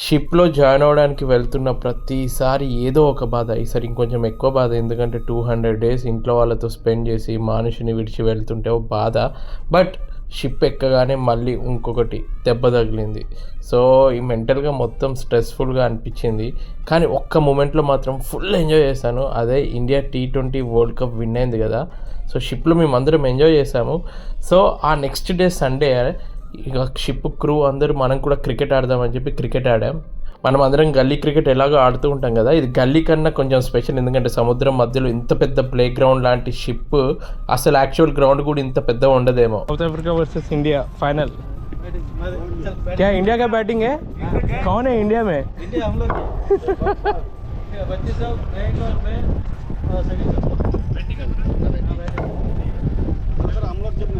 షిప్‌లో జాయిన్ అవ్వడానికి వెళ్తున్న ప్రతిసారి ఏదో ఒక బాధ. ఈసారి ఇంకొంచెం ఎక్కువ బాధ. ఎందుకంటే 200 డేస్ ఇంట్లో వాళ్ళతో స్పెండ్ చేసి, మనిషిని విడిచి వెళ్తుంటే ఓ బాధ. బట్ షిప్ ఎక్కగానే మళ్ళీ ఇంకొకటి దెబ్బ తగిలింది. సో, ఈ మెంటల్‌గా మొత్తం స్ట్రెస్‌ఫుల్‌గా అనిపించింది. కానీ ఒక్క మూమెంట్‌లో మాత్రం ఫుల్ ఎంజాయ్ చేశాను. అదే India T20 world cup win అయింది కదా! సో, షిప్‌లో మేమందరం ఎంజాయ్ చేశాము. సో, ఆ నెక్స్ట్ డే సండే ఇక షిప్ క్రూ అందరూ మనం కూడా క్రికెట్ ఆడదామని చెప్పి క్రికెట్ ఆడాం. మనం అందరం గల్లీ క్రికెట్ ఎలాగో ఆడుతూ ఉంటాం కదా! ఇది గల్లీ కన్నా కొంచెం స్పెషల్. ఎందుకంటే సముద్రం మధ్యలో ఇంత పెద్ద ప్లే గ్రౌండ్ లాంటి షిప్ అసలు యాక్చువల్ గ్రౌండ్ కూడా ఇంత పెద్దగా ఉండదేమో. South Africa versus India final. क्या इंडिया का बैटिंग है? कौन है इंडिया में? इंडिया हम लोग बच्चे सब मयंक और मैं सभी बैटिंग हम लोग जब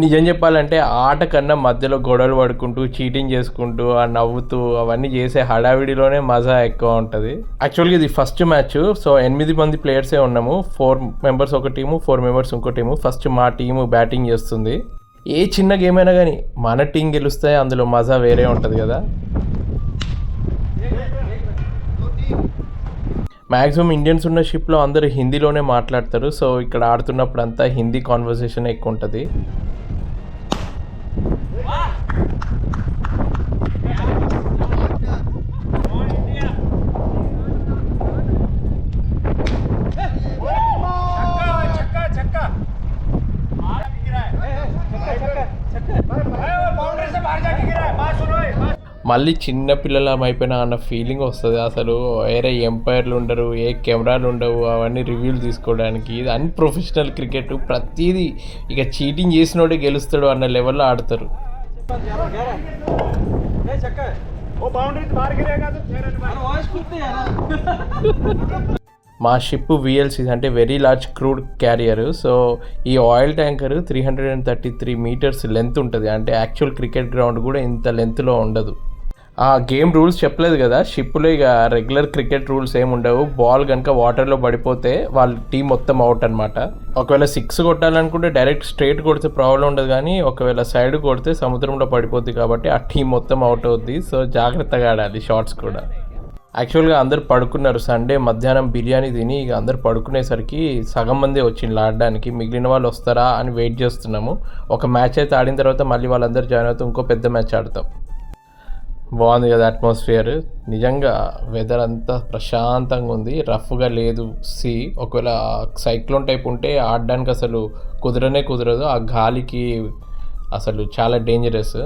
నిజం చెప్పాలంటే ఆట కన్నా మధ్యలో గొడవలు పడుకుంటూ చీటింగ్ చేసుకుంటూ ఆ నవ్వుతూ అవన్నీ చేసే హడావిడిలోనే మజా ఎక్కువ ఉంటుంది. యాక్చువల్గా ఇది ఫస్ట్ మ్యాచ్. సో 8 మంది ప్లేయర్సే ఉన్నాము. 4 మెంబర్స్ ఒక టీము, 4 మెంబర్స్ ఇంకో టీము. ఫస్ట్ మా టీము బ్యాటింగ్ చేస్తుంది. ఏ చిన్న గేమ్ అయినా కానీ మన టీం గెలుస్తే అందులో మజా వేరే ఉంటుంది కదా. మ్యాక్సిమం ఇండియన్స్ ఉన్న షిప్లో అందరూ హిందీలోనే మాట్లాడతారు. సో ఇక్కడ ఆడుతున్నప్పుడు అంతా హిందీ కాన్వర్సేషన్ ఎక్కువ ఉంటుంది. మళ్ళీ చిన్న పిల్లలం అయిపోయినా అన్న ఫీలింగ్ వస్తుంది. అసలు వేరే ఎంపైర్లు ఉండరు, ఏ కెమెరాలు ఉండవు, అవన్నీ రివ్యూలు తీసుకోవడానికి. ఇది అన్ప్రొఫెషనల్ క్రికెట్. ప్రతిదీ ఇక చీటింగ్ చేసినోడే గెలుస్తాడు అన్న లెవెల్లో ఆడతారు. మా షిప్ VLC అంటే very large crude carrier. So ఈ ఆయిల్ ట్యాంకర్ 333 మీటర్స్ లెంత్ ఉంటుంది. అంటే యాక్చువల్ క్రికెట్ గ్రౌండ్ కూడా ఇంత లెంత్లో ఉండదు. ఆ గేమ్ రూల్స్ చెప్పలేదు కదా, షిప్లో ఇక రెగ్యులర్ క్రికెట్ రూల్స్ ఏమి ఉండవు. బాల్ కనుక వాటర్లో పడిపోతే వాళ్ళ టీం మొత్తం అవుట్ అనమాట. ఒకవేళ 6 కొట్టాలనుకుంటే డైరెక్ట్ స్ట్రైట్ కొడితే ప్రాబ్లం ఉండదు, కానీ ఒకవేళ సైడ్ కొడితే సముద్రంలో పడిపోద్ది కాబట్టి ఆ టీం మొత్తం అవుట్ అవుద్ది. సో జాగ్రత్తగా ఆడాలి షాట్స్ కూడా. యాక్చువల్గా అందరు పడుకున్నారు. సండే మధ్యాహ్నం బిర్యానీ తిని ఇక అందరు పడుకునేసరికి సగం మంది వచ్చింది ఆడడానికి. మిగిలిన వాళ్ళు వస్తారా అని వెయిట్ చేస్తున్నాము. ఒక మ్యాచ్ అయితే ఆడిన తర్వాత మళ్ళీ వాళ్ళందరూ జాయిన్ అవుతాం, ఇంకో పెద్ద మ్యాచ్ ఆడతాం. బాగుంది కదా అట్మాస్ఫియర్. నిజంగా వెదర్ అంతా ప్రశాంతంగా ఉంది, రఫ్గా లేదు సీ. ఒకవేళ సైక్లోన్ టైప్ ఉంటే ఆడడానికి అసలు కుదరదు. ఆ గాలికి అసలు చాలా డేంజరస్.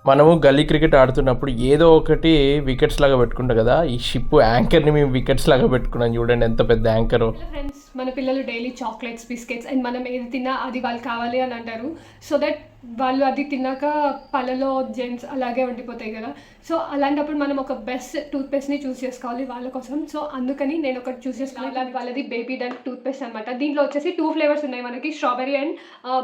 మనము గల్లీ క్రికెట్ ఆడుతున్నప్పుడు ఏదో ఒకటి వికెట్స్ లాగా పెట్టుకుంటాం కదా. ఈ షిప్ యాంకర్ని మేము వికెట్స్ లాగా పెట్టుకున్నాం. చూడండి ఎంత పెద్ద యాంకర్. ఫ్రెండ్స్, మన పిల్లలు డైలీ చాక్లెట్స్, బిస్కెట్స్ అండ్ మనం ఏది తిన్నా అది వాళ్ళు కావాలి అని అంటారు. సో దట్ వాళ్ళు అది తిన్నాక పళ్ళలో జెమ్స్ అలాగే ఉండిపోతాయి కదా. సో అలాంటప్పుడు మనం ఒక బెస్ట్ టూత్పేస్ట్ని చూస్ చేసుకోవాలి వాళ్ళ కోసం. సో అందుకని నేను ఒకటి చూస్ చేసుకోవాలి. వాళ్ళది బేబీ డన్ టూత్పేస్ట్ అనమాట. దీంట్లో వచ్చేసి 2 ఫ్లేవర్స్ ఉన్నాయి మనకి, స్ట్రాబెరీ అండ్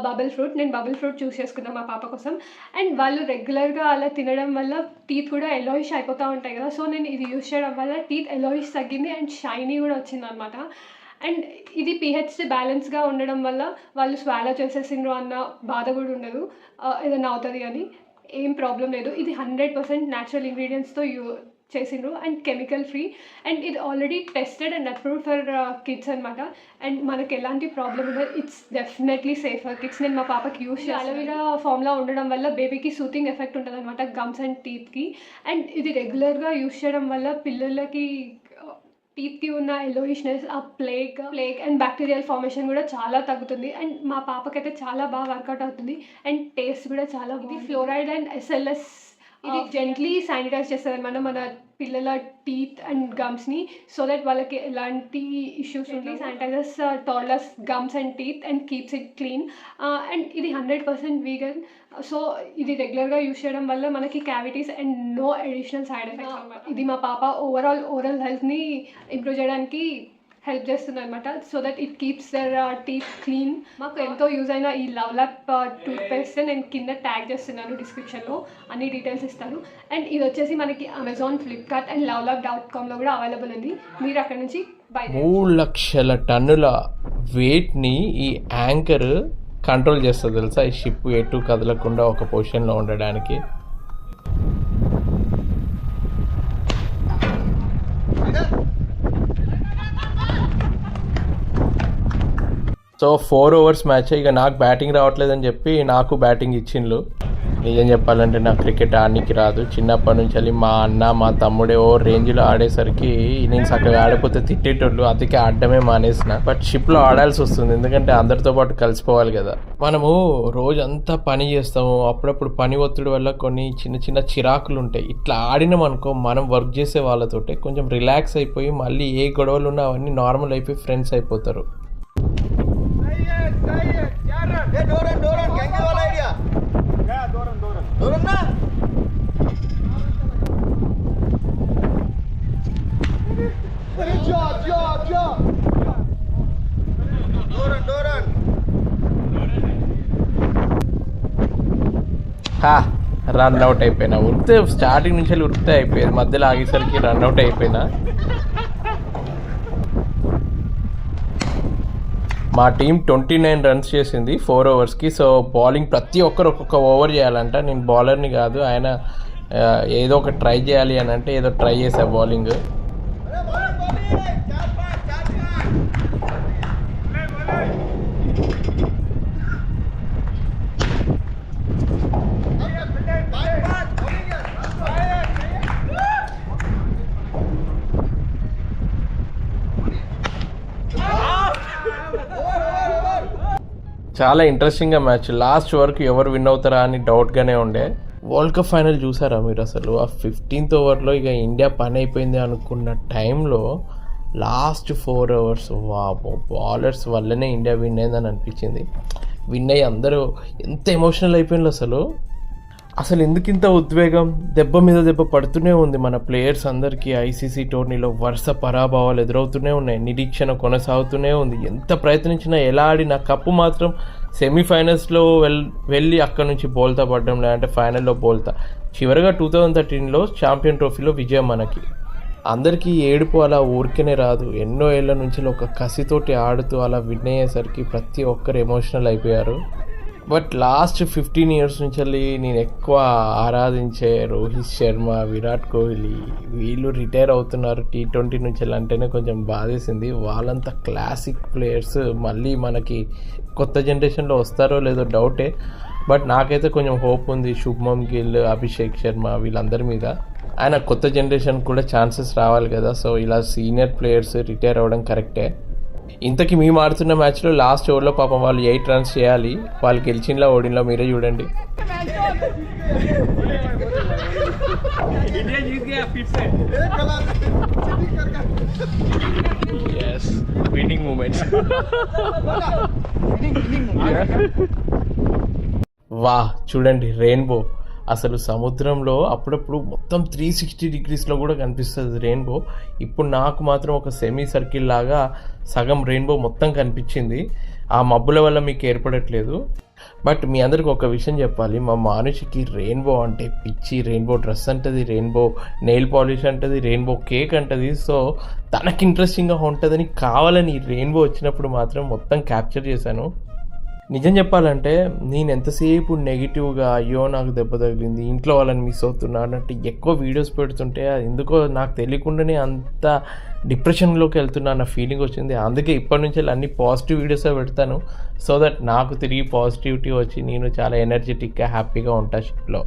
బబుల్ ఫ్రూట్. నేను బబుల్ ఫ్రూట్ చూస్ చేసుకున్నాను మా పాప కోసం. అండ్ వాళ్ళు రెగ్యులర్గా అలా తినడం వల్ల టీత్ కూడా ఎలోయిష్ అయిపోతూ ఉంటాయి కదా. సో నేను ఇది యూస్ చేయడం వల్ల టీత్ ఎలోయిష్ తగ్గింది అండ్ షైనీ కూడా వచ్చింది అనమాట. అండ్ ఇది pH బ్యాలెన్స్గా ఉండడం వల్ల వాళ్ళు స్వాలో చేసేసిండ్రు అన్న బాధ కూడా ఉండదు. ఏదైనా అవుతుంది అని ఏం ప్రాబ్లం లేదు. ఇది 100% న్యాచురల్ ఇంగ్రీడియంట్స్తో చేసిండ్రు అండ్ కెమికల్ ఫ్రీ. అండ్ ఇది already tested and approved for kids అనమాట. అండ్ మనకి ఎలాంటి ప్రాబ్లం ఉండదు. It's definitely safe for kids. నేను మా పాపకి యూస్ చేసి అలోవెరా ఫామ్లో ఉండడం వల్ల బేబీకి సూతింగ్ ఎఫెక్ట్ ఉంటుంది అనమాట గమ్స్ అండ్ టీత్కి. అండ్ ఇది రెగ్యులర్గా యూస్ చేయడం వల్ల పిల్లలకి టీత్కి ఉన్న ఎలోయిష్నెస్, ఆ ప్లేగ్ అండ్ బ్యాక్టీరియల్ ఫార్మేషన్ కూడా చాలా తగ్గుతుంది. అండ్ మా పాపకైతే చాలా బాగా వర్కౌట్ అవుతుంది. అండ్ టేస్ట్ కూడా చాలా బాగుంది. ఫ్లోరైడ్ అండ్ SLS ఇది జెంట్లీ శానిటైజ్ చేస్తుంది అనమాట మన పిల్లల టీత్ అండ్ గమ్స్ని. సో దట్ వాళ్ళకి ఎలాంటి ఇష్యూస్ ఉంటాయి. శానిటైజర్స్ టాలర్స్ gums and teeth and keeps it clean. And ఇది 100% వీగన్. సో ఇది రెగ్యులర్గా యూస్ చేయడం వల్ల మనకి cavities and no additional side effects అనమాట. ఇది మా పాప ఓవరాల్ ఓరల్ హెల్త్ని ఇంప్రూవ్ చేయడానికి హెల్ప్ చేస్తుంది అనమాట. So that it keeps their teeth clean. మాకు ఎంతో యూజ్ అయిన ఈ లవ్లాప్ టూత్పేస్ట్ నేను కింద ట్యాగ్ చేస్తున్నాను డిస్క్రిప్షన్లో, అన్ని డీటెయిల్స్ ఇస్తాను. అండ్ ఇది వచ్చేసి మనకి అమెజాన్, ఫ్లిప్కార్ట్ అండ్ lovelab.comలో కూడా అవైలబుల్ ఉంది. మీరు అక్కడ నుంచి 3 లక్షల టన్నుల వెయిట్ని ఈ యాంకర్ కంట్రోల్ చేస్తుంది తెలుసా, ఈ షిప్ ఎటు కదలకుండా ఒక పొజిషన్లో ఉండడానికి. So 4 overs match. ఇక నాకు బ్యాటింగ్ రావట్లేదని చెప్పి నాకు బ్యాటింగ్ ఇచ్చిండ్రు. నిజం చెప్పాలంటే నాకు క్రికెట్ ఆడడానికి రాదు. చిన్నప్పటి నుంచి వెళ్ళి మా అన్న మా తమ్ముడే ఓ రేంజ్లో ఆడేసరికి నేను చక్కగా ఆడిపోతే తిట్టేటోళ్ళు, అందుకే ఆడడమే మానేసిన. బట్ షిప్లో ఆడాల్సి వస్తుంది, ఎందుకంటే అందరితో పాటు కలిసిపోవాలి కదా. మనము రోజంతా పని చేస్తాము, అప్పుడప్పుడు పని ఒత్తిడి వల్ల కొన్ని చిన్న చిన్న చిరాకులు ఉంటాయి. ఇట్లా ఆడినాం అనుకో, మనం వర్క్ చేసే వాళ్ళతోటే కొంచెం రిలాక్స్ అయిపోయి మళ్ళీ ఏ గొడవలు ఉన్నా అవన్నీ నార్మల్ అయిపోయి ఫ్రెండ్స్ అయిపోతారు. రన్ అవుట్ అయిపోయినా. ఉరితే స్టార్టింగ్ నుంచి ఉరితే అయిపోయేది, మధ్యలో ఆగేసరికి రన్ అవుట్ అయిపోయినా. మా టీం 29 రన్స్ చేసింది 4 ఓవర్స్కి. సో బౌలింగ్ ప్రతి ఒక్కరు ఒక్కొక్క ఓవర్ చేయాలంట. నేను బౌలర్ని కాదు, ఆయన ఏదో ఒక ట్రై చేయాలి అని అంటే ఏదో ట్రై చేసా బౌలింగ్. చాలా ఇంట్రెస్టింగ్గా మ్యాచ్. లాస్ట్ వరకు ఎవరు విన్ అవుతారా అని డౌట్గానే ఉండే. వరల్డ్ కప్ ఫైనల్ చూసారా మీరు? అసలు ఆ 15th ఓవర్లో ఇక ఇండియా పని అయిపోయింది అనుకున్న టైంలో లాస్ట్ 4 ఓవర్స్ వాబో బౌలర్స్ వల్లనే ఇండియా విన్ అయిందని అనిపించింది. విన్ అయ్యి అందరూ ఎంత ఎమోషనల్ అయిపోయింది అసలు ఎందుకు ఇంత ఉద్వేగం? దెబ్బ మీద దెబ్బ పడుతూనే ఉంది మన ప్లేయర్స్ అందరికీ. ఐసీసీ టోర్నీలో వరుస పరాభవాలు ఎదురవుతూనే ఉన్నాయి, నిరీక్షణ కొనసాగుతూనే ఉంది. ఎంత ప్రయత్నించినా ఎలా ఆడినా కప్పు మాత్రం సెమీఫైనల్స్లో వెళ్ళి అక్కడ నుంచి బోల్తా పడడం, లేదంటే ఫైనల్లో బోల్తా. చివరిగా 2013లో ఛాంపియన్ ట్రోఫీలో విజయం మనకి. అందరికీ ఏడుపు అలా ఊరికనే రాదు, ఎన్నో ఏళ్ల నుంచి ఒక కసితోటి ఆడుతూ అలా విన్ అయ్యేసరికి ప్రతి ఒక్కరు ఎమోషనల్ అయిపోయారు. బట్ లాస్ట్ 15 ఇయర్స్ నుంచి నేను ఎక్కువ ఆరాధించే రోహిత్ శర్మ, విరాట్ కోహ్లీ వీళ్ళు రిటైర్ అవుతున్నారు T20 నుంచి అంటేనే కొంచెం బాధేసింది. వాళ్ళంతా క్లాసిక్ ప్లేయర్స్ మళ్ళీ మనకి కొత్త జనరేషన్లో వస్తారో లేదో డౌటే. బట్ నాకైతే కొంచెం హోప్ ఉంది శుభ్మన్ గిల్, అభిషేక్ శర్మ వీళ్ళందరి మీద. ఆయన కొత్త జనరేషన్ కూడా ఛాన్సెస్ రావాలి కదా. సో ఇలా సీనియర్ ప్లేయర్స్ రిటైర్ అవ్వడం కరెక్టే. ఇంతకీ మేము ఆడుతున్న మ్యాచ్లో లాస్ట్ ఓవర్లో పాపం వాళ్ళు 8 రన్స్ చేయాలి. వాళ్ళు గెలిచినలా ఓడినలా మీరే చూడండి. Winning moments. వా చూడండి రెయిన్బో. అసలు సముద్రంలో అప్పుడప్పుడు మొత్తం 360 డిగ్రీస్లో కూడా కనిపిస్తుంది రెయిన్బో. ఇప్పుడు నాకు మాత్రం ఒక సెమీ సర్కిల్ లాగా సగం రెయిన్బో మొత్తం కనిపించింది. ఆ మబ్బుల వల్ల మీకు ఏర్పడట్లేదు. బట్ మీ అందరికి ఒక విషయం చెప్పాలి, మా మానుషికి రెయిన్బో అంటే పిచ్చి. రెయిన్బో డ్రెస్ అంటది, రెయిన్బో నెయిల్ పాలిష్ అంటది, రెయిన్బో కేక్ అంటది. సో తనకి ఇంట్రెస్టింగ్గా ఉంటుందని కావాలని రెయిన్బో వచ్చినప్పుడు మాత్రం మొత్తం క్యాప్చర్ చేశాను. నిజం చెప్పాలంటే నేను ఎంతసేపు నెగిటివ్గా అయ్యో నాకు దెబ్బ తగిలింది, ఇంట్లో వాళ్ళని మిస్ అవుతున్నా అన్నట్టు ఎక్కువ వీడియోస్ పెడుతుంటే ఎందుకో నాకు తెలియకుండానే అంత డిప్రెషన్లోకి వెళ్తున్నా అన్న ఫీలింగ్ వచ్చింది. అందుకే ఇప్పటి నుంచి అన్ని పాజిటివ్ వీడియోసే పెడతాను, సో దట్ నాకు తిరిగి పాజిటివిటీ వచ్చి నేను చాలా ఎనర్జెటిక్గా హ్యాపీగా ఉంటాను షిప్లో.